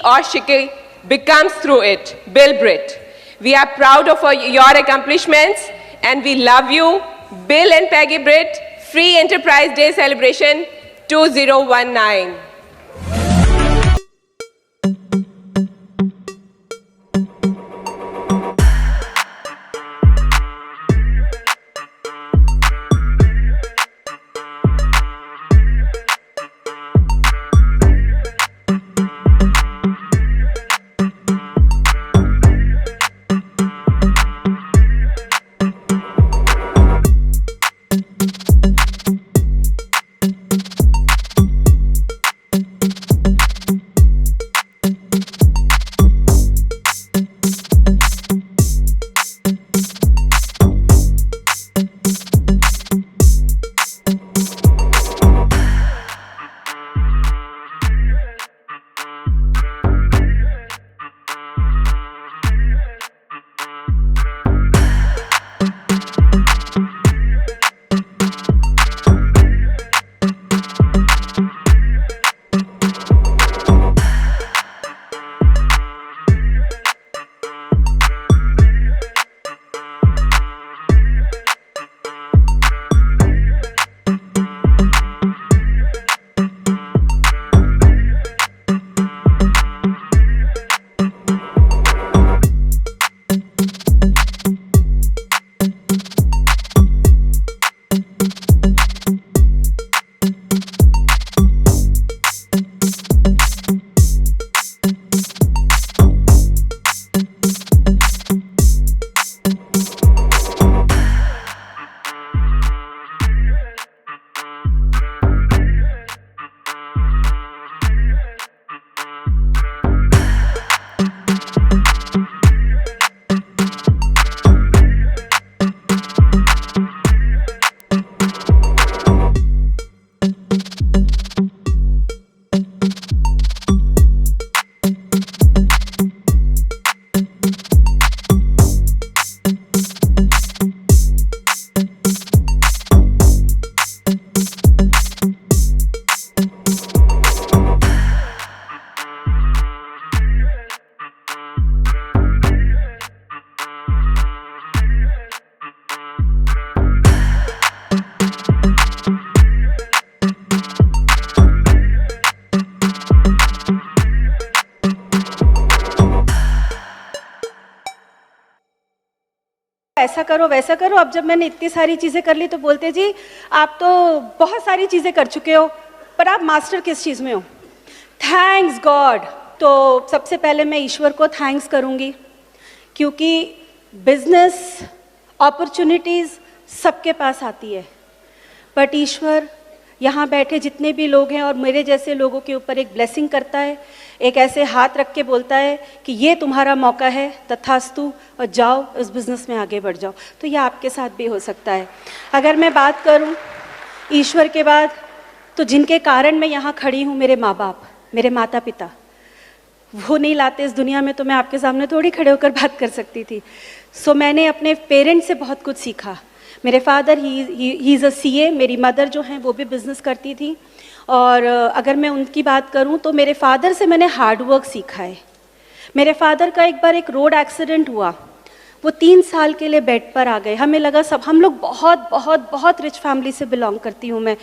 or Shiki becomes through it. Bill Britt. We are proud of your accomplishments and we love you. Bill and Peggy Britt, Free Enterprise Day Celebration 2019. ऐसा करो वैसा करो। अब जब मैंने इतनी सारी चीज़ें कर ली तो बोलते जी आप तो बहुत सारी चीज़ें कर चुके हो, पर आप मास्टर किस चीज़ में हो? Thanks God. तो सबसे पहले मैं ईश्वर को थैंक्स करूँगी, क्योंकि बिजनेस अपॉर्चुनिटीज़ सबके पास आती है, बट ईश्वर यहाँ बैठे जितने भी लोग हैं और मेरे जैसे लोगों के ऊपर एक ब्लेसिंग करता है, एक ऐसे हाथ रख के बोलता है कि ये तुम्हारा मौका है, तथास्तु, और जाओ इस बिज़नेस में आगे बढ़ जाओ। तो ये आपके साथ भी हो सकता है। अगर मैं बात करूँ ईश्वर के बाद, तो जिनके कारण मैं यहाँ खड़ी हूँ, मेरे माँ बाप, मेरे माता पिता, वो नहीं लाते इस दुनिया में तो मैं आपके सामने थोड़ी खड़े होकर बात कर सकती थी। सो मैंने अपने पेरेंट्स से बहुत कुछ सीखा। मेरे father he is a CA, मेरी मदर जो हैं वो भी बिज़नेस करती थी, और अगर मैं उनकी बात करूं तो मेरे फादर से मैंने हार्ड वर्क सीखा है। मेरे फादर का एक बार एक रोड एक्सीडेंट हुआ, वो 3 साल के लिए बेड पर आ गए। हमें लगा सब, हम लोग बहुत बहुत बहुत रिच फैमिली से बिलोंग करती हूँ मैं।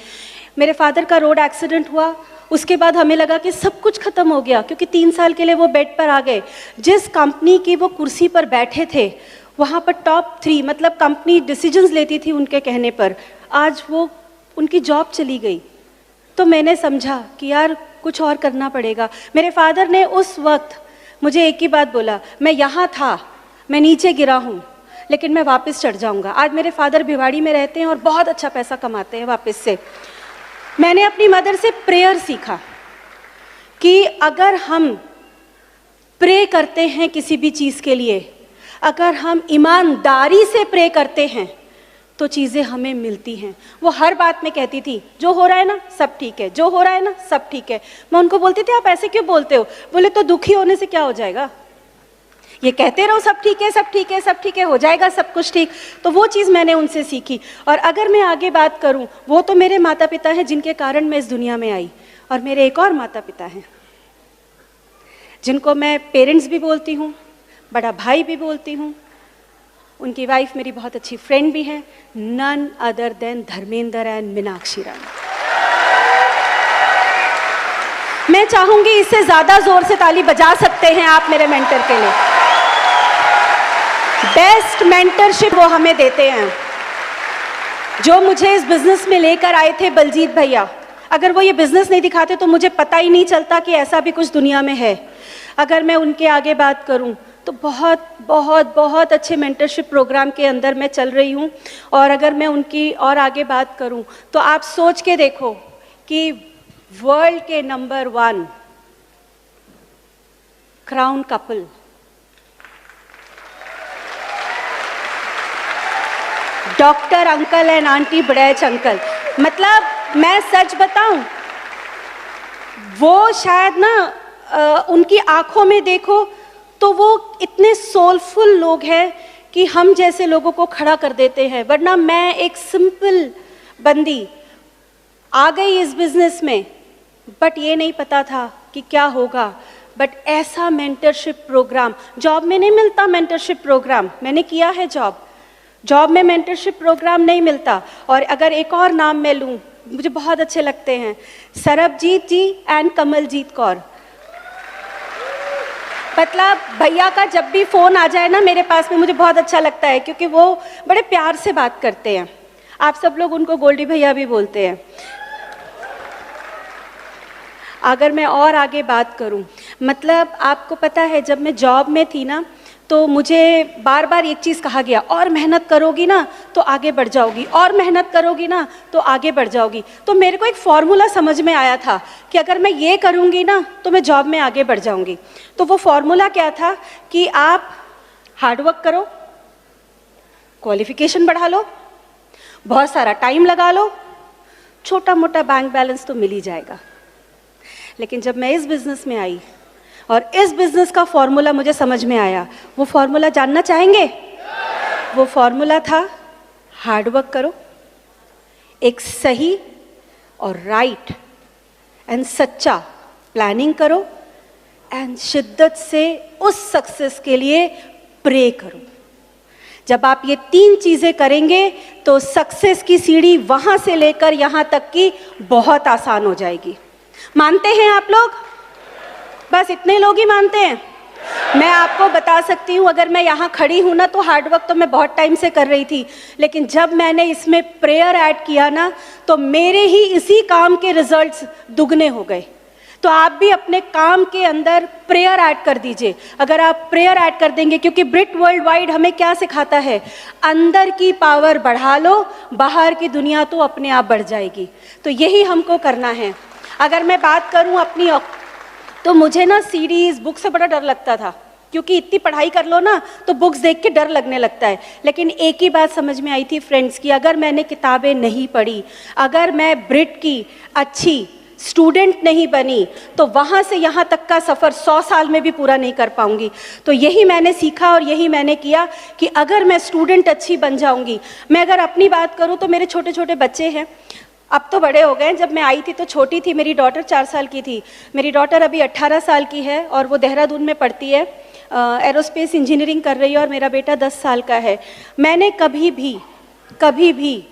मेरे फादर का रोड एक्सीडेंट हुआ, उसके बाद हमें लगा कि सब कुछ ख़त्म हो गया, क्योंकि 3 साल के लिए वो बेड पर आ गए। जिस कंपनी की वो कुर्सी पर बैठे थे वहाँ पर टॉप 3, मतलब कंपनी डिसीजंस लेती थी उनके कहने पर, आज वो उनकी जॉब चली गई। तो मैंने समझा कि यार कुछ और करना पड़ेगा। मेरे फादर ने उस वक्त मुझे एक ही बात बोला, मैं यहाँ था, मैं नीचे गिरा हूँ, लेकिन मैं वापस चढ़ जाऊँगा। आज मेरे फादर भिवाड़ी में रहते हैं और बहुत अच्छा पैसा कमाते हैं वापस से। मैंने अपनी मदर से प्रेयर सीखा कि अगर हम प्रे करते हैं किसी भी चीज़ के लिए, अगर हम ईमानदारी से प्रे करते हैं तो चीज़ें हमें मिलती हैं। वो हर बात में कहती थी, जो हो रहा है ना सब ठीक है, जो हो रहा है ना सब ठीक है। मैं उनको बोलती थी आप ऐसे क्यों बोलते हो? बोले तो दुखी होने से क्या हो जाएगा, ये कहते रहो सब ठीक है, सब ठीक है, सब ठीक है, हो जाएगा सब कुछ ठीक। तो वो चीज़ मैंने उनसे सीखी। और अगर मैं आगे बात करूं, वो तो मेरे माता पिता हैं जिनके कारण मैं इस दुनिया में आई, और मेरे एक और माता पिता हैं जिनको मैं पेरेंट्स भी बोलती हूँ, बड़ा भाई भी बोलती हूँ। उनकी वाइफ मेरी बहुत अच्छी फ्रेंड भी है, none other than Dharmendra and Meenakshi Rani. मैं चाहूंगी इससे ज्यादा जोर से ताली बजा सकते हैं आप मेरे मेंटर के लिए। बेस्ट मेंटरशिप वो हमें देते हैं, जो मुझे इस बिजनेस में लेकर आए थे बलजीत भैया। अगर वो ये बिजनेस नहीं दिखाते तो मुझे पता ही नहीं चलता कि ऐसा भी कुछ दुनिया में है। अगर मैं उनके आगे बात करूं तो बहुत बहुत बहुत अच्छे मेंटरशिप प्रोग्राम के अंदर मैं चल रही हूं। और अगर मैं उनकी और आगे बात करूं तो आप सोच के देखो कि वर्ल्ड के number 1 crown couple, doctor uncle and aunty बड़ैच uncle, मतलब मैं सच बताऊं, वो शायद ना उनकी आंखों में देखो तो वो इतने सोलफुल लोग हैं कि हम जैसे लोगों को खड़ा कर देते हैं। वरना मैं एक सिंपल बंदी आ गई इस बिजनेस में, बट ये नहीं पता था कि क्या होगा। बट ऐसा मेंटरशिप प्रोग्राम जॉब में नहीं मिलता। मेंटरशिप प्रोग्राम मैंने किया है, जॉब में मेंटरशिप प्रोग्राम नहीं मिलता। और अगर एक और नाम मैं लूँ, मुझे बहुत अच्छे लगते हैं, सरबजीत जी एंड कमलजीत कौर। मतलब भैया का जब भी फ़ोन आ जाए ना मेरे पास में, मुझे बहुत अच्छा लगता है, क्योंकि वो बड़े प्यार से बात करते हैं। आप सब लोग उनको गोल्डी भैया भी बोलते हैं। अगर मैं और आगे बात करूं, मतलब आपको पता है जब मैं जॉब में थी ना, तो मुझे बार बार एक चीज़ कहा गया, और मेहनत करोगी ना तो आगे बढ़ जाओगी, और मेहनत करोगी ना तो आगे बढ़ जाओगी। तो मेरे को एक फॉर्मूला समझ में आया था कि अगर मैं ये करूँगी ना तो मैं जॉब में आगे बढ़ जाऊँगी। तो वो फॉर्मूला क्या था कि आप हार्डवर्क करो, क्वालिफिकेशन बढ़ा लो, बहुत सारा टाइम लगा लो, छोटा मोटा बैंक बैलेंस तो मिल ही जाएगा। लेकिन जब मैं इस बिज़नेस में आई और इस बिज़नेस का फॉर्मूला मुझे समझ में आया, वो फॉर्मूला जानना चाहेंगे? वो फॉर्मूला था हार्डवर्क करो, एक सही और राइट एंड सच्चा प्लानिंग करो, एंड शिद्दत से उस सक्सेस के लिए प्रे करो। जब आप ये 3 चीज़ें करेंगे तो सक्सेस की सीढ़ी वहाँ से लेकर यहाँ तक की बहुत आसान हो जाएगी। मानते हैं आप लोग? बस इतने लोग ही मानते हैं। मैं आपको बता सकती हूँ, अगर मैं यहाँ खड़ी हूँ ना तो हार्डवर्क तो मैं बहुत टाइम से कर रही थी, लेकिन जब मैंने इसमें प्रेयर ऐड किया ना तो मेरे ही इसी काम के रिजल्ट्स दुगने हो गए। तो आप भी अपने काम के अंदर प्रेयर ऐड कर दीजिए। अगर आप प्रेयर ऐड कर देंगे, क्योंकि ब्रिट वर्ल्ड वाइड हमें क्या सिखाता है, अंदर की पावर बढ़ा लो, बाहर की दुनिया तो अपने आप बढ़ जाएगी। तो यही हमको करना है। अगर मैं बात करूं अपनी, तो मुझे ना सीरीज बुक से बड़ा डर लगता था, क्योंकि इतनी पढ़ाई कर लो ना तो बुक्स देख के डर लगने लगता है। लेकिन एक ही बात समझ में आई थी फ्रेंड्स की, अगर मैंने किताबें नहीं पढ़ी, अगर मैं ब्रिट की अच्छी स्टूडेंट नहीं बनी, तो वहाँ से यहाँ तक का सफ़र 100 साल में भी पूरा नहीं कर पाऊँगी। तो यही मैंने सीखा और यही मैंने किया कि अगर मैं स्टूडेंट अच्छी बन जाऊँगी। मैं अगर अपनी बात करूँ तो मेरे छोटे छोटे बच्चे हैं, अब तो बड़े हो गए। जब मैं आई थी तो छोटी थी, मेरी डॉटर 4 साल की थी। मेरी डॉटर अभी 18 साल की है और वो देहरादून में पढ़ती है, एरोस्पेस इंजीनियरिंग कर रही है, और मेरा बेटा 10 साल का है। मैंने कभी भी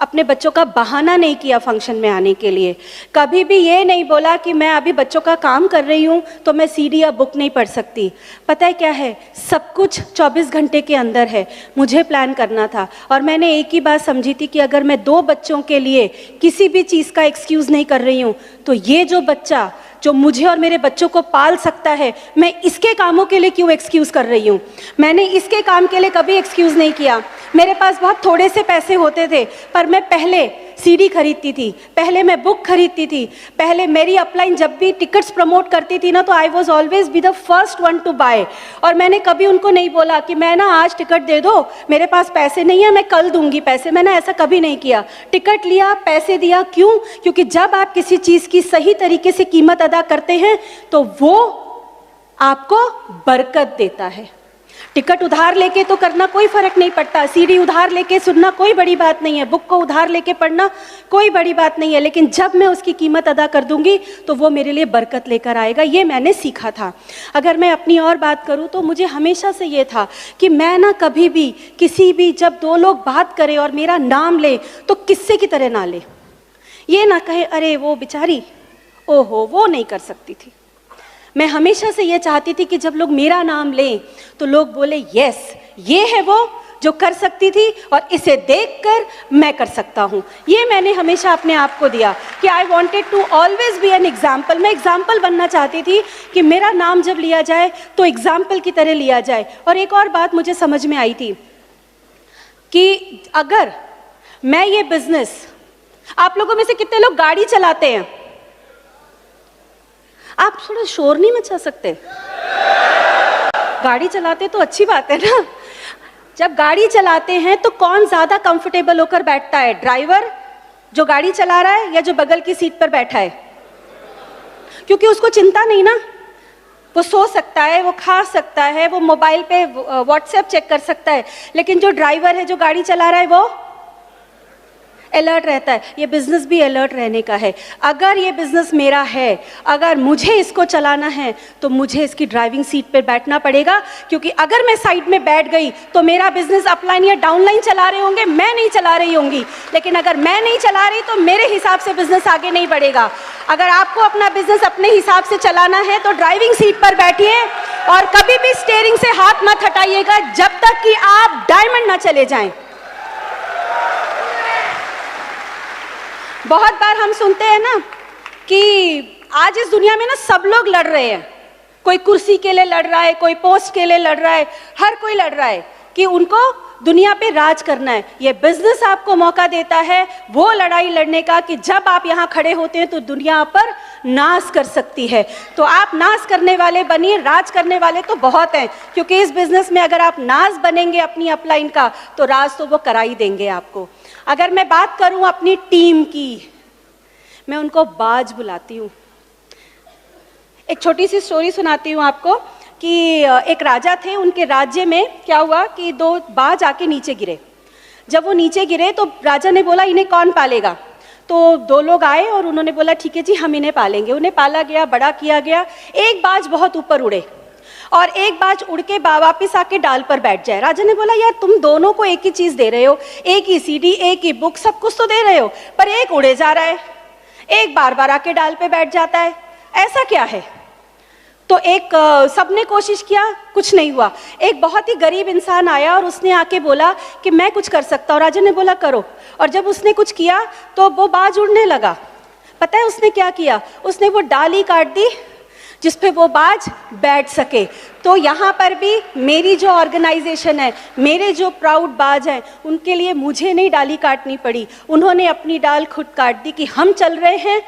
अपने बच्चों का बहाना नहीं किया फंक्शन में आने के लिए। कभी भी ये नहीं बोला कि मैं अभी बच्चों का काम कर रही हूँ तो मैं सीडी या बुक नहीं पढ़ सकती। पता है क्या है, सब कुछ 24 घंटे के अंदर है। मुझे प्लान करना था और मैंने एक ही बात समझी थी कि अगर मैं 2 बच्चों के लिए किसी भी चीज़ का एक्सक्यूज़ नहीं कर रही हूँ, तो ये जो बच्चा जो मुझे और मेरे बच्चों को पाल सकता है, मैं इसके कामों के लिए क्यों एक्सक्यूज़ कर रही हूँ। मैंने इसके काम के लिए कभी एक्सक्यूज़ नहीं किया। मेरे पास बहुत थोड़े से पैसे होते थे, पर मैं पहले सीडी खरीदती थी, पहले मैं बुक खरीदती थी, पहले मेरी अपलाइन जब भी टिकट्स प्रमोट करती थी ना तो I was always be the first one to buy. और मैंने कभी उनको नहीं बोला कि मैं ना आज टिकट दे दो, मेरे पास पैसे नहीं है, मैं कल दूंगी पैसे। मैंने ऐसा कभी नहीं किया। टिकट लिया, पैसे दिया। क्यों? क्योंकि जब आप किसी चीज़ की सही तरीके से कीमत अदा करते हैं तो वो आपको बरकत देता है। टिकट उधार लेके तो करना कोई फर्क नहीं पड़ता, सीडी उधार लेके सुनना कोई बड़ी बात नहीं है, बुक को उधार लेके पढ़ना कोई बड़ी बात नहीं है, लेकिन जब मैं उसकी कीमत अदा कर दूंगी तो वो मेरे लिए बरकत लेकर आएगा। ये मैंने सीखा था। अगर मैं अपनी और बात करूं तो मुझे हमेशा से ये था कि मैं ना कभी भी किसी भी, जब दो लोग बात करें और मेरा नाम ले तो किस्से की तरह ना ले। ये ना कहे अरे वो बेचारी, ओहो वो नहीं कर सकती थी। मैं हमेशा से ये चाहती थी कि जब लोग मेरा नाम लें तो लोग बोले यस, ये है वो जो कर सकती थी और इसे देखकर मैं कर सकता हूँ। ये मैंने हमेशा अपने आप को दिया कि I wanted to always be an example. मैं एग्जाम्पल बनना चाहती थी कि मेरा नाम जब लिया जाए तो एग्जाम्पल की तरह लिया जाए। और एक और बात मुझे समझ में आई थी कि अगर मैं ये बिजनेस, आप लोगों में से कितने लोग गाड़ी चलाते हैं? आप थोड़ा शोर नहीं मचा सकते? गाड़ी चलाते तो अच्छी बात है ना। जब गाड़ी चलाते हैं तो कौन ज्यादा कंफर्टेबल होकर बैठता है, ड्राइवर जो गाड़ी चला रहा है या जो बगल की सीट पर बैठा है? क्योंकि उसको चिंता नहीं ना, वो सो सकता है, वो खा सकता है, वो मोबाइल पे व्हाट्सएप चेक कर सकता है। लेकिन जो ड्राइवर है, जो गाड़ी चला रहा है, वो अलर्ट रहता है। ये बिजनेस भी अलर्ट रहने का है। अगर ये बिजनेस मेरा है, अगर मुझे इसको चलाना है तो मुझे इसकी ड्राइविंग सीट पर बैठना पड़ेगा, क्योंकि अगर मैं साइड में बैठ गई तो मेरा बिजनेस अपलाइन या डाउनलाइन चला रहे होंगे, मैं नहीं चला रही होंगी। लेकिन अगर मैं नहीं चला रही तो मेरे हिसाब से बिजनेस आगे नहीं बढ़ेगा। अगर आपको अपना बिजनेस अपने हिसाब से चलाना है तो ड्राइविंग सीट पर बैठिए और कभी भी स्टीयरिंग से हाथ मत हटाइएगा जब तक कि आप डायमंड ना चले जाएं। बहुत बार हम सुनते हैं ना कि आज इस दुनिया में ना सब लोग लड़ रहे हैं। कोई कुर्सी के लिए लड़ रहा है, कोई पोस्ट के लिए लड़ रहा है, हर कोई लड़ रहा है कि उनको दुनिया पे राज करना है। ये बिजनेस आपको मौका देता है वो लड़ाई लड़ने का कि जब आप यहाँ खड़े होते हैं तो दुनिया पर नाश कर सकती है। तो आप नाश करने वाले बनिए, राज करने वाले तो बहुत हैं, क्योंकि इस बिजनेस में अगर आप नाश बनेंगे अपनी अपलाइन का तो राज तो वो करा ही देंगे आपको। अगर मैं बात करूं अपनी टीम की, मैं उनको बाज बुलाती हूँ। एक छोटी सी स्टोरी सुनाती हूँ आपको कि एक राजा थे, उनके राज्य में क्या हुआ कि दो बाज आके नीचे गिरे। जब वो नीचे गिरे तो राजा ने बोला इन्हें कौन पालेगा? तो दो लोग आए और उन्होंने बोला ठीक है जी हम इन्हें पालेंगे। उन्हें पाला गया, बड़ा किया गया। एक बाज बहुत ऊपर उड़े और एक बाज उड़ के वापिस आके डाल पर बैठ जाए। राजा ने बोला यार तुम दोनों को एक ही चीज दे रहे हो, एक ही सीडी, एक ही बुक, सब कुछ तो दे रहे हो, पर एक उड़े जा रहा है, एक बार बार आके डाल पे बैठ जाता है, ऐसा क्या है? तो एक सबने कोशिश किया, कुछ नहीं हुआ। एक बहुत ही गरीब इंसान आया और उसने आके बोला कि मैं कुछ कर सकता हूँ। राजा ने बोला करो। और जब उसने कुछ किया तो वो बाज उड़ने लगा। पता है उसने क्या किया? उसने वो डाली काट दी जिस पे वो बाज बैठ सके। तो यहाँ पर भी मेरी जो ऑर्गेनाइजेशन है, मेरे जो प्राउड बाज हैं, उनके लिए मुझे नहीं डाली काटनी पड़ी, उन्होंने अपनी डाल खुद काट दी कि हम चल रहे हैं,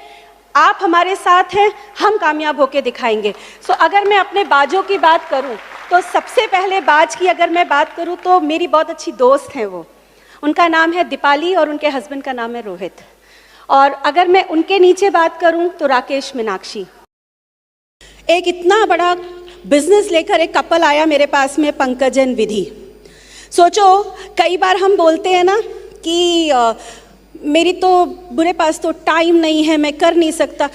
आप हमारे साथ हैं, हम कामयाब होके दिखाएंगे। सो अगर मैं अपने बाजों की बात करूं तो सबसे पहले बाज की अगर मैं बात करूं तो मेरी बहुत अच्छी दोस्त हैं वो, उनका नाम है दीपाली और उनके हस्बैंड का नाम है रोहित। और अगर मैं उनके नीचे बात करूं तो राकेश, मीनाक्षी। एक इतना बड़ा बिजनेस लेकर एक कपल आया मेरे पास में, पंकज एंड विधि। सोचो कई बार हम बोलते हैं ना कि मेरी तो बुरे पास तो टाइम नहीं है, मैं कर नहीं सकता।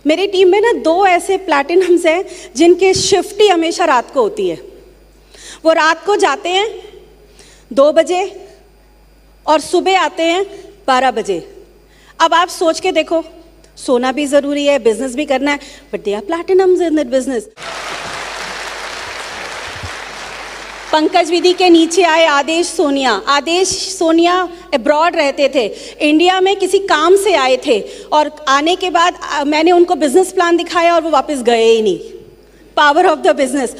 मेरी टीम में ना दो ऐसे प्लैटिनम्स हैं जिनके शिफ्ट ही हमेशा रात को होती है। वो रात को जाते हैं 2 बजे और सुबह आते हैं 12 बजे। अब आप सोच के देखो, सोना भी ज़रूरी है, बिजनेस भी करना है, but they are platinums in that business. Pankaj Vidhi के नीचे आए आदेश सोनिया। आदेश सोनिया अब्रॉड रहते थे, इंडिया में किसी काम से आए थे और आने के बाद मैंने उनको बिजनेस प्लान दिखाया और वो वापस गए ही नहीं। Power of the business,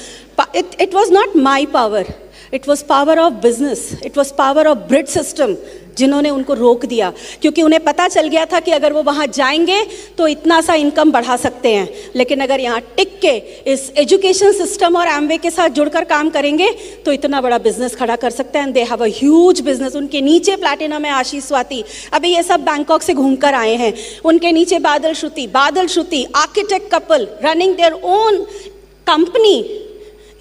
it was not my power, it was power of business, it was power of breed system जिन्होंने उनको रोक दिया, क्योंकि उन्हें पता चल गया था कि अगर वो वहाँ जाएंगे तो इतना सा इनकम बढ़ा सकते हैं, लेकिन अगर यहाँ टिक के इस एजुकेशन सिस्टम और एमवे के साथ जुड़कर काम करेंगे तो इतना बड़ा बिजनेस खड़ा कर सकते हैं। They have a huge business. उनके नीचे प्लैटिनम है आशीष स्वाति, अभी ये सब बैंकॉक से घूमकर आए हैं। उनके नीचे Badal Shruti architect couple running their own company,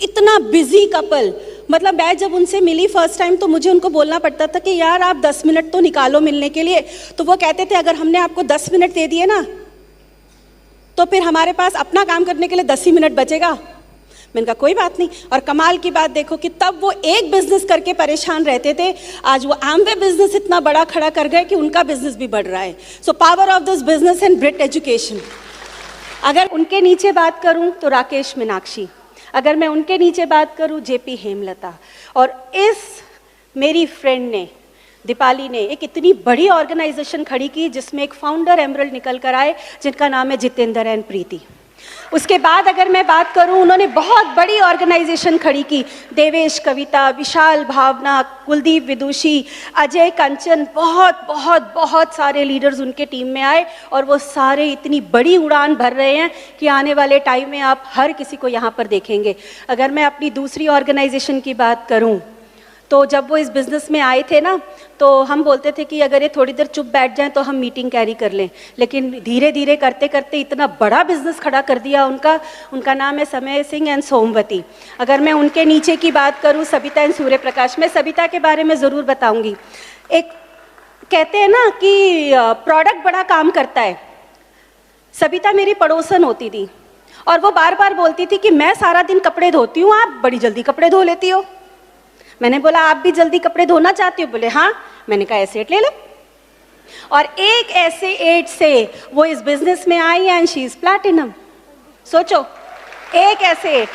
इतना बिजी कपल। मतलब मैं जब उनसे मिली फर्स्ट टाइम तो मुझे उनको बोलना पड़ता था कि यार आप 10 मिनट तो निकालो मिलने के लिए, तो वो कहते थे अगर हमने आपको 10 मिनट दे दिए ना तो फिर हमारे पास अपना काम करने के लिए 10 ही मिनट बचेगा। मैंने कहा कोई बात नहीं। और कमाल की बात देखो कि तब वो एक बिजनेस करके परेशान रहते थे, आज वो एमवे बिजनेस इतना बड़ा खड़ा कर गए कि उनका बिजनेस भी बढ़ रहा है। So power of this business and Brit education. अगर उनके नीचे बात करूं तो राकेश मीनाक्षी, अगर मैं उनके नीचे बात करूं जेपी हेमलता, और इस मेरी फ्रेंड ने दीपाली ने एक इतनी बड़ी ऑर्गेनाइजेशन खड़ी की जिसमें एक फाउंडर एमरल्ड निकल कर आए जिनका नाम है जितेंद्र एंड प्रीति। उसके बाद अगर मैं बात करूं, उन्होंने बहुत बड़ी ऑर्गेनाइजेशन खड़ी की, देवेश कविता, विशाल भावना, कुलदीप विदुषी, अजय कंचन, बहुत बहुत बहुत सारे लीडर्स उनके टीम में आए और वो सारे इतनी बड़ी उड़ान भर रहे हैं कि आने वाले टाइम में आप हर किसी को यहाँ पर देखेंगे। अगर मैं अपनी दूसरी ऑर्गेनाइजेशन की बात करूँ तो जब वो इस बिज़नेस में आए थे ना तो हम बोलते थे कि अगर ये थोड़ी देर चुप बैठ जाएं तो हम मीटिंग कैरी कर लें, लेकिन धीरे धीरे करते करते इतना बड़ा बिजनेस खड़ा कर दिया उनका नाम है समय सिंह एंड सोमवती। अगर मैं उनके नीचे की बात करूं सबिता एंड सूर्य प्रकाश, मैं सबिता के बारे में ज़रूर बताऊंगी। एक कहते हैं ना कि प्रोडक्ट बड़ा काम करता है। सबिता मेरी पड़ोसन होती थी और वो बार बार बोलती थी कि मैं सारा दिन कपड़े धोती हूँ, आप बड़ी जल्दी कपड़े धो लेती हो। मैंने बोला आप भी जल्दी कपड़े धोना चाहती हो? बोले हाँ। मैंने कहा एसेट ले लो, और एक ऐसे एड से वो इस बिजनेस में आई एंड शी इज प्लैटिनम। सोचो, एक ऐसे एड।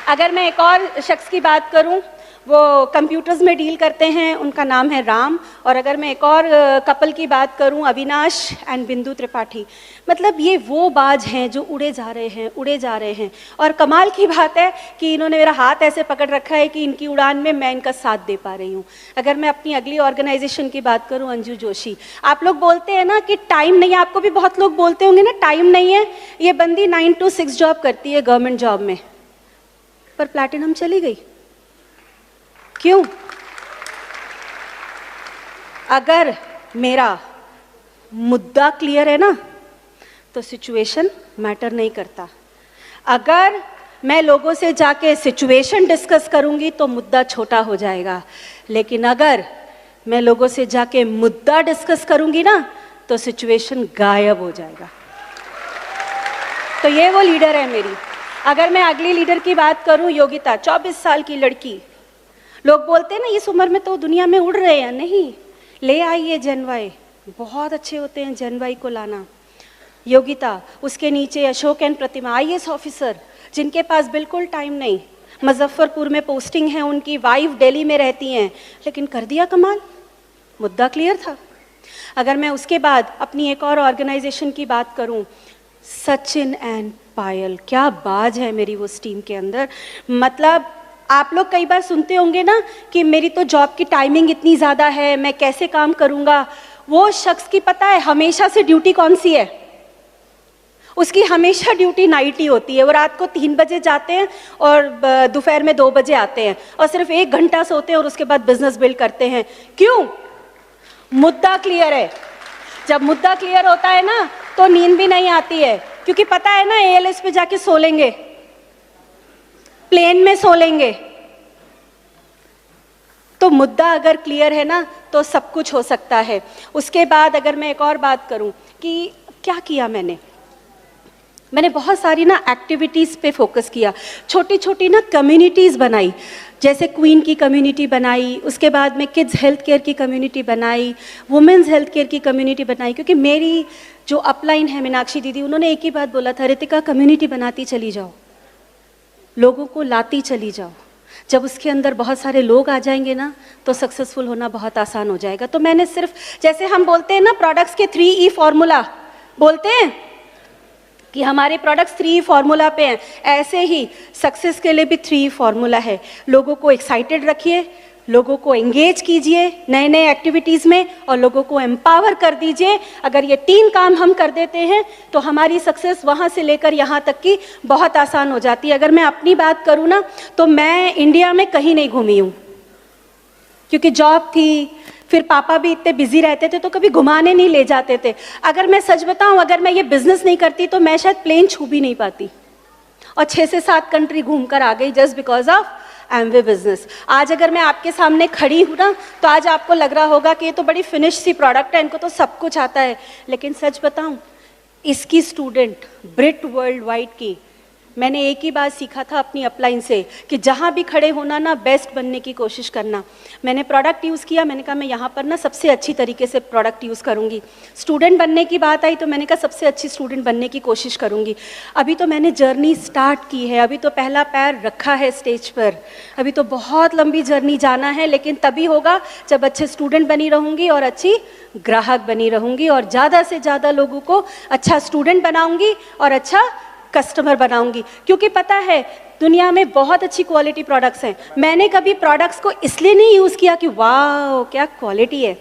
अगर मैं एक और शख्स की बात करूं, वो कंप्यूटर्स में डील करते हैं, उनका नाम है राम। और अगर मैं एक और कपल की बात करूं, अविनाश एंड बिंदु त्रिपाठी। मतलब ये वो बाज हैं जो उड़े जा रहे हैं। और कमाल की बात है कि इन्होंने मेरा हाथ ऐसे पकड़ रखा है कि इनकी उड़ान में मैं इनका साथ दे पा रही हूँ। अगर मैं अपनी अगली ऑर्गेनाइजेशन की बात करूँ, अंजू जोशी। आप लोग बोलते हैं ना कि टाइम नहीं है, आपको भी बहुत लोग बोलते होंगे ना टाइम नहीं है। ये बंदी 9 to 6 जॉब करती है गवर्नमेंट जॉब में, पर प्लैटिनम चली गई। क्यों? अगर मेरा मुद्दा क्लियर है ना तो सिचुएशन मैटर नहीं करता। अगर मैं लोगों से जाके सिचुएशन डिस्कस करूंगी तो मुद्दा छोटा हो जाएगा, लेकिन अगर मैं लोगों से जाके मुद्दा डिस्कस करूंगी ना तो सिचुएशन गायब हो जाएगा। तो ये वो लीडर है मेरी। अगर मैं अगली लीडर की बात करूं, योगिता, 24 साल की लड़की। लोग बोलते हैं ना इस उम्र में तो दुनिया में उड़ रहे हैं, नहीं, ले आइए जनवाई, बहुत अच्छे होते हैं जनवाई को लाना। योगिता, उसके नीचे Ashok and Pratima, IAS officer, जिनके पास बिल्कुल टाइम नहीं, मुजफ्फरपुर में पोस्टिंग है उनकी, वाइफ दिल्ली में रहती हैं, लेकिन कर दिया कमाल, मुद्दा क्लियर था। अगर मैं उसके बाद अपनी एक और ऑर्गेनाइजेशन की बात करूं, सचिन एंड पायल, क्या बाज है मेरी उस टीम के अंदर। मतलब आप लोग कई बार सुनते होंगे ना कि मेरी तो जॉब की टाइमिंग इतनी ज़्यादा है, मैं कैसे काम करूँगा। वो शख्स की पता है हमेशा से ड्यूटी कौन सी है? उसकी हमेशा ड्यूटी नाइट ही होती है। वो रात को 3 बजे जाते हैं और दोपहर में 2 बजे आते हैं और सिर्फ 1 घंटा सोते हैं और उसके बाद बिजनेस बिल्ड करते हैं। क्यों? मुद्दा क्लियर है। जब मुद्दा क्लियर होता है ना तो नींद भी नहीं आती है, क्योंकि पता है ना ALS पे जाके सो लेंगे, प्लेन में सो लेंगे। तो मुद्दा अगर क्लियर है ना तो सब कुछ हो सकता है। उसके बाद अगर मैं एक और बात करूं कि क्या किया मैंने बहुत सारी ना एक्टिविटीज़ पे फोकस किया, छोटी छोटी ना कम्युनिटीज़ बनाई, जैसे क्वीन की कम्युनिटी बनाई, उसके बाद में किड्स हेल्थ केयर की कम्युनिटी बनाई, वुमेन्स हेल्थ केयर की कम्युनिटी बनाई। क्योंकि मेरी जो अपलाइन है मीनाक्षी दीदी, उन्होंने एक ही बात बोला था, रितिका कम्युनिटी बनाती चली जाओ, लोगों को लाती चली जाओ। जब उसके अंदर बहुत सारे लोग आ जाएंगे ना तो सक्सेसफुल होना बहुत आसान हो जाएगा। तो मैंने सिर्फ, जैसे हम बोलते हैं ना प्रोडक्ट्स के 3E फॉर्मूला, बोलते हैं कि हमारे प्रोडक्ट्स 3E फॉर्मूला पे हैं, ऐसे ही सक्सेस के लिए भी 3E फॉर्मूला है। लोगों को एक्साइटेड रखिए, लोगों को एंगेज कीजिए नए नए एक्टिविटीज़ में, और लोगों को एम्पावर कर दीजिए। अगर ये 3 काम हम कर देते हैं तो हमारी सक्सेस वहाँ से लेकर यहाँ तक की बहुत आसान हो जाती है। अगर मैं अपनी बात करूँ ना तो मैं इंडिया में कहीं नहीं घूमी हूँ, क्योंकि जॉब थी, फिर पापा भी इतने बिजी रहते थे तो कभी घुमाने नहीं ले जाते थे। अगर मैं सच बताऊँ, अगर मैं ये बिजनेस नहीं करती तो मैं शायद प्लेन छू भी नहीं पाती, और 6 से 7 कंट्री घूम कर आ गई just because of Amway business. आज अगर मैं आपके सामने खड़ी हूँ ना, तो आज आपको लग रहा होगा कि ये तो बड़ी फिनिश सी प्रोडक्ट है, इनको तो सब कुछ आता है। लेकिन सच बताऊँ, इसकी स्टूडेंट ब्रिट वर्ल्ड वाइड की मैंने एक ही बात सीखा था अपनी अपलाइन से कि जहाँ भी खड़े होना ना, बेस्ट बनने की कोशिश करना। मैंने प्रोडक्ट यूज़ किया, मैंने कहा मैं यहाँ पर ना सबसे अच्छी तरीके से प्रोडक्ट यूज़ करूँगी। स्टूडेंट बनने की बात आई तो मैंने कहा सबसे अच्छी स्टूडेंट बनने की कोशिश करूँगी। अभी तो मैंने जर्नी स्टार्ट की है, अभी तो पहला पैर रखा है स्टेज पर, अभी तो बहुत लंबी जर्नी जाना है, लेकिन तभी होगा जब अच्छे स्टूडेंट बनी रहूँगी और अच्छी ग्राहक बनी रहूँगी और ज़्यादा से ज़्यादा लोगों को अच्छा स्टूडेंट बनाऊँगी और अच्छा कस्टमर बनाऊंगी। क्योंकि पता है दुनिया में बहुत अच्छी क्वालिटी प्रोडक्ट्स हैं। मैंने कभी प्रोडक्ट्स को इसलिए नहीं यूज़ किया कि वाह क्या क्वालिटी है,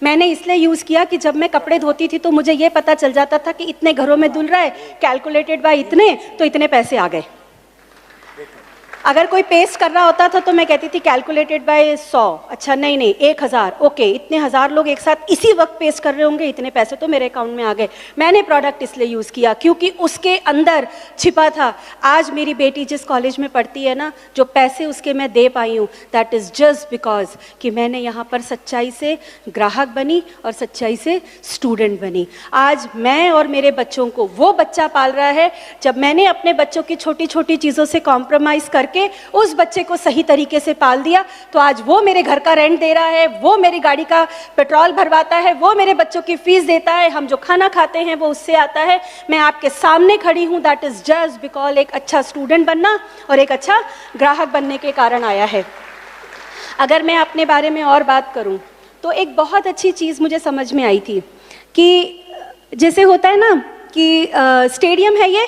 मैंने इसलिए यूज़ किया कि जब मैं कपड़े धोती थी तो मुझे ये पता चल जाता था कि इतने घरों में धुल रहा है, कैलकुलेटेड बाय इतने, तो इतने पैसे आ गए। अगर कोई पेस्ट कर रहा होता था तो मैं कहती थी कैलकुलेटेड बाय 100, अच्छा नहीं 1000, ओके इतने हज़ार लोग एक साथ इसी वक्त पेस्ट कर रहे होंगे, इतने पैसे तो मेरे अकाउंट में आ गए। मैंने प्रोडक्ट इसलिए यूज़ किया क्योंकि उसके अंदर छिपा था। आज मेरी बेटी जिस कॉलेज में पढ़ती है ना, जो पैसे उसके मैं दे पाई हूँ, दैट इज़ जस्ट बिकॉज कि मैंने यहाँ पर सच्चाई से ग्राहक बनी और सच्चाई से स्टूडेंट बनी। आज मैं और मेरे बच्चों को वो बच्चा पाल रहा है। जब मैंने अपने बच्चों की छोटी छोटी चीज़ों से कॉम्प्रोमाइज़ करके उस बच्चे को सही तरीके से पाल दिया, तो आज वो मेरे घर का रेंट दे रहा है, वो मेरी गाड़ी का पेट्रोल भरवाता है, वो मेरे बच्चों की फीस देता है, हम जो खाना खाते हैं वो उससे आता है। मैं आपके सामने खड़ी हूँ, दैट इज जस्ट बिकॉज एक अच्छा स्टूडेंट बनना और एक अच्छा ग्राहक बनने के कारण आया है। अगर मैं अपने बारे में और बात करूँ तो एक बहुत अच्छी चीज़ मुझे समझ में आई थी कि जैसे होता है ना कि स्टेडियम है ये,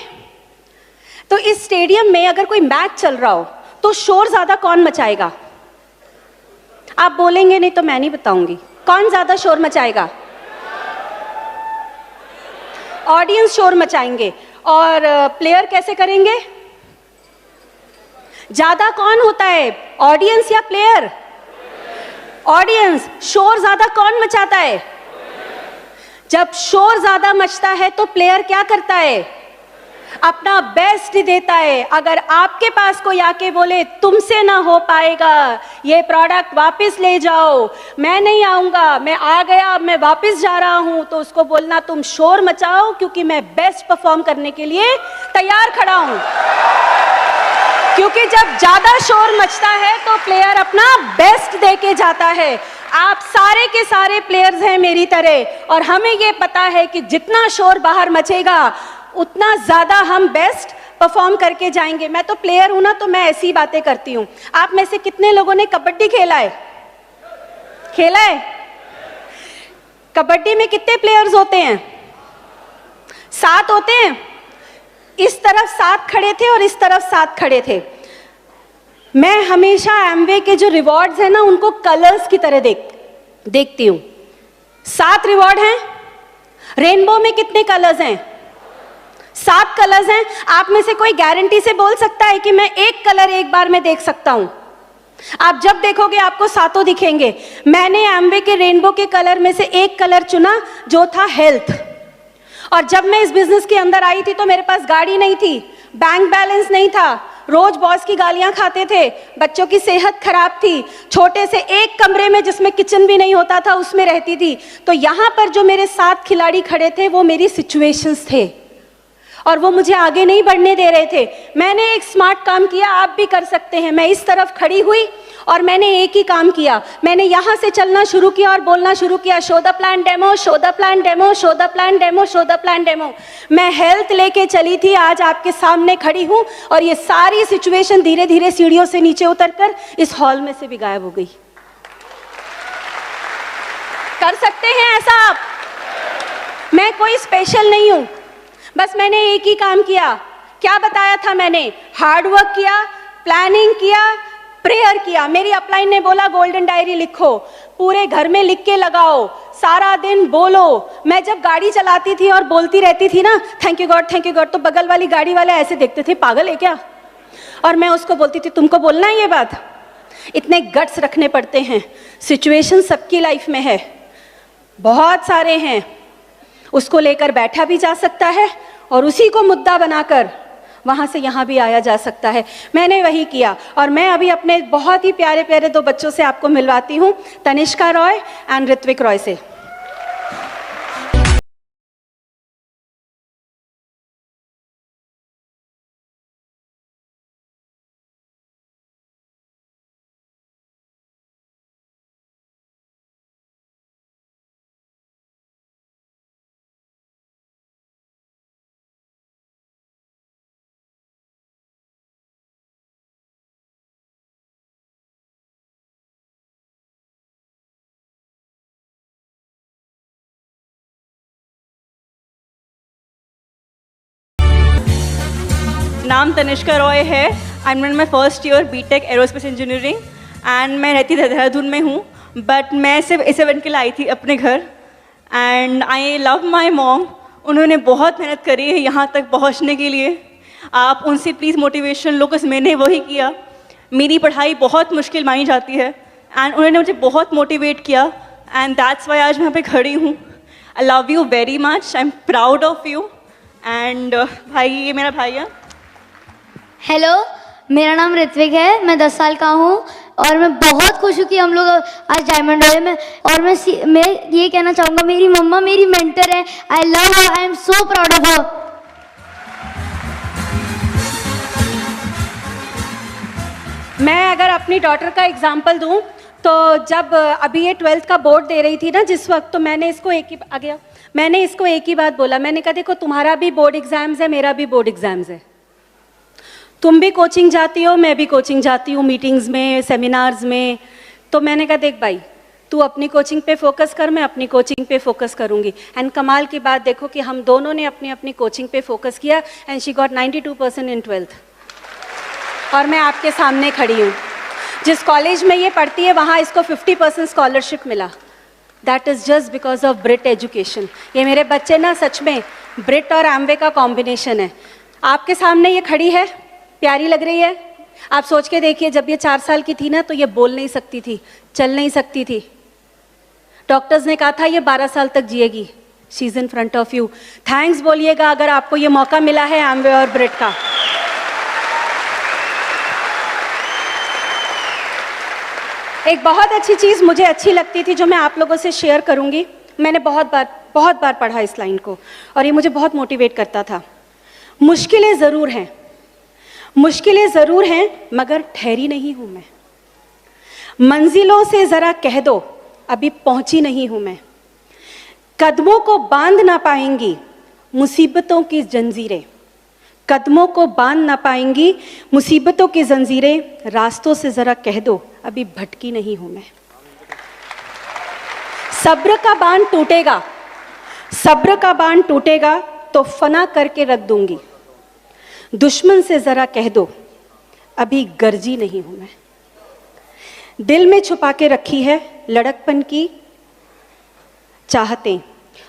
तो इस स्टेडियम में अगर कोई मैच चल रहा हो तो शोर ज्यादा कौन मचाएगा? आप बोलेंगे नहीं तो मैं नहीं बताऊंगी। कौन ज्यादा शोर मचाएगा? ऑडियंस शोर मचाएंगे। और प्लेयर कैसे करेंगे? ज्यादा कौन होता है, ऑडियंस या प्लेयर? ऑडियंस। शोर ज्यादा कौन मचाता है? जब शोर ज्यादा मचता है तो प्लेयर क्या करता है? अपना बेस्ट देता है। अगर आपके पास कोई आके बोले तुमसे ना हो पाएगा, ये प्रोडक्ट वापस ले जाओ, मैं नहीं आऊंगा, मैं आ गया, मैं वापस जा रहा हूं, तो उसको बोलना तुम शोर मचाओ क्योंकि मैं बेस्ट परफॉर्म करने के लिए तैयार खड़ा हूं। क्योंकि जब ज्यादा शोर मचता है तो प्लेयर अपना बेस्ट दे के जाता है। आप सारे के सारे प्लेयर्स हैं मेरी तरह, और हमें ये पता है कि जितना शोर बाहर मचेगा उतना ज्यादा हम बेस्ट परफॉर्म करके जाएंगे। मैं तो प्लेयर हूं ना, तो मैं ऐसी बातें करती हूं। आप में से कितने लोगों ने कबड्डी खेला है? खेला है? कबड्डी में कितने प्लेयर्स होते हैं? 7 होते हैं। इस तरफ 7 खड़े थे और इस तरफ 7 खड़े थे। मैं हमेशा एमवे के जो रिवॉर्ड्स हैं ना, उनको कलर्स की तरह देखती हूं। 7 रिवॉर्ड हैं। रेनबो में कितने कलर्स हैं? 7 कलर्स हैं। आप में से कोई गारंटी से बोल सकता है कि मैं एक कलर एक बार में देख सकता हूं? आप जब देखोगे आपको 7 दिखेंगे। मैंने एमवे के रेनबो के कलर में से एक कलर चुना जो था हेल्थ। और जब मैं इस बिजनेस के अंदर आई थी तो मेरे पास गाड़ी नहीं थी, बैंक बैलेंस नहीं था, रोज बॉस की गालियां खाते थे, बच्चों की सेहत खराब थी, छोटे से एक कमरे में जिसमें किचन भी नहीं होता था उसमें रहती थी। तो यहाँ पर जो मेरे 7 खिलाड़ी खड़े थे वो मेरी सिचुएशंस थे और वो मुझे आगे नहीं बढ़ने दे रहे थे। मैंने एक स्मार्ट काम किया, आप भी कर सकते हैं। मैं इस तरफ खड़ी हुई और मैंने एक ही काम किया, मैंने यहाँ से चलना शुरू किया और बोलना शुरू किया, show the plan demo, show the plan demo, show the plan demo, show the plan demo. मैं हेल्थ लेके चली थी, आज आपके सामने खड़ी हूँ और ये सारी सिचुएशन धीरे धीरे सीढ़ियों से नीचे उतरकर इस हॉल में से भी गायब हो गई। कर सकते हैं ऐसा आप? मैं कोई स्पेशल नहीं हूं, बस मैंने एक ही काम किया। क्या बताया था मैंने? हार्ड वर्क किया, प्लानिंग किया, प्रेयर किया। मेरी अपलाइन ने बोला गोल्डन डायरी लिखो, पूरे घर में लिख के लगाओ, सारा दिन बोलो। मैं जब गाड़ी चलाती थी और बोलती रहती थी ना थैंक यू गॉड, तो बगल वाली गाड़ी वाले ऐसे देखते थे पागल है क्या? और मैं उसको बोलती थी तुमको बोलना है ये बात? इतने गट्स रखने पड़ते हैं। सिचुएशन सबकी लाइफ में है, बहुत सारे हैं, उसको लेकर बैठा भी जा सकता है और उसी को मुद्दा बनाकर वहाँ से यहाँ भी आया जा सकता है। मैंने वही किया और मैं अभी अपने बहुत ही प्यारे प्यारे 2 बच्चों से आपको मिलवाती हूँ, तनिष्का रॉय एंड ऋत्विक रॉय से। नाम तनिष्का रॉय है। I am in my first year BTech aerospace engineering and मैं रहती देहरादून में हूँ, बट मैं सिर्फ इस इवेंट के लिए आई थी अपने घर and I love my mom. उन्होंने बहुत मेहनत करी है यहाँ तक पहुँचने के लिए। आप उनसे प्लीज़ मोटिवेशन लो, बिकॉज मैंने वही किया। मेरी पढ़ाई बहुत मुश्किल मानी जाती है एंड उन्होंने मुझे बहुत मोटिवेट किया एंड दैट्स वाई आज मैं यहाँ पे खड़ी हूँ। I love you very much, I am proud of you. And भाई, ये मेरा भाई है। हेलो, मेरा नाम ऋत्विक है, मैं 10 साल का हूँ और मैं बहुत खुश हूँ कि हम लोग आज डायमंड रॉय में। और मैं ये कहना चाहूँगा, मेरी मम्मा मेरी मेंटर है। I love her, I am so proud of her. मैं अगर अपनी डॉटर का एग्जाम्पल दूं तो जब अभी ये 12th का बोर्ड दे रही थी ना जिस वक्त, तो मैंने इसको एक ही बात बोला। मैंने कहा देखो, तुम्हारा भी बोर्ड एग्जाम्स है, मेरा भी बोर्ड एग्जाम्स है। तुम भी कोचिंग जाती हो, मैं भी कोचिंग जाती हूँ, मीटिंग्स में, सेमिनार्स में। तो मैंने कहा देख भाई, तू अपनी कोचिंग पे फोकस कर, मैं अपनी कोचिंग पे फोकस करूँगी। एंड कमाल की बात देखो कि हम दोनों ने अपनी अपनी कोचिंग पे फोकस किया and she got 92% in 12th। और मैं आपके सामने खड़ी हूँ। जिस कॉलेज में ये पढ़ती है वहाँ इसको 50% स्कॉलरशिप मिला। That is just because of Brit education. ये मेरे बच्चे ना सच में ब्रिट और एमवे का कॉम्बिनेशन है। आपके सामने ये खड़ी है, प्यारी लग रही है। आप सोच के देखिए, जब ये 4 साल की थी ना तो ये बोल नहीं सकती थी, चल नहीं सकती थी। डॉक्टर्स ने कहा था ये 12 साल तक जिएगी। She is in front of you. Thanks बोलिएगा अगर आपको ये मौका मिला है एमवे और ब्रिट का। एक बहुत अच्छी चीज़ मुझे अच्छी लगती थी जो मैं आप लोगों से शेयर करूंगी। मैंने बहुत बार पढ़ा इस लाइन को और ये मुझे बहुत मोटिवेट करता था। मुश्किलें ज़रूर हैं मगर ठहरी नहीं हूं मैं। मंजिलों से ज़रा कह दो अभी पहुंची नहीं हूं मैं। कदमों को बांध ना पाएंगी मुसीबतों की जंजीरें। कदमों को बांध ना पाएंगी मुसीबतों की जंजीरें। रास्तों से ज़रा कह दो अभी भटकी नहीं हूं मैं। सब्र का बांध टूटेगा तो फना करके रख दूंगी। दुश्मन से ज़रा कह दो अभी गरजी नहीं हूं मैं। दिल में छुपा के रखी है लड़कपन की चाहतें।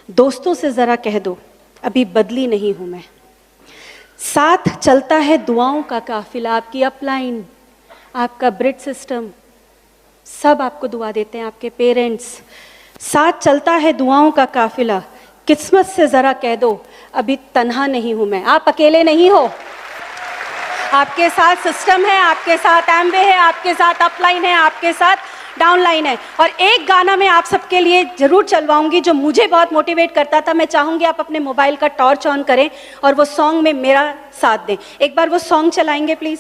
दोस्तों से ज़रा कह दो अभी बदली नहीं हूं मैं। साथ चलता है दुआओं का काफिला। आपकी अपलाइन, आपका ब्रिट सिस्टम, सब आपको दुआ देते हैं, आपके पेरेंट्स। साथ चलता है दुआओं का काफिला। किस्मत से ज़रा कह दो अभी तन्हा नहीं हूं मैं। आप अकेले नहीं हो, आपके साथ सिस्टम है, आपके साथ एमवे है, आपके साथ अपलाइन है, आपके साथ डाउनलाइन है। और एक गाना मैं आप सबके लिए ज़रूर चलवाऊंगी जो मुझे बहुत मोटिवेट करता था। मैं चाहूँगी आप अपने मोबाइल का टॉर्च ऑन करें और वो सॉन्ग में मेरा साथ दें। एक बार वो सॉन्ग चलाएंगे प्लीज़।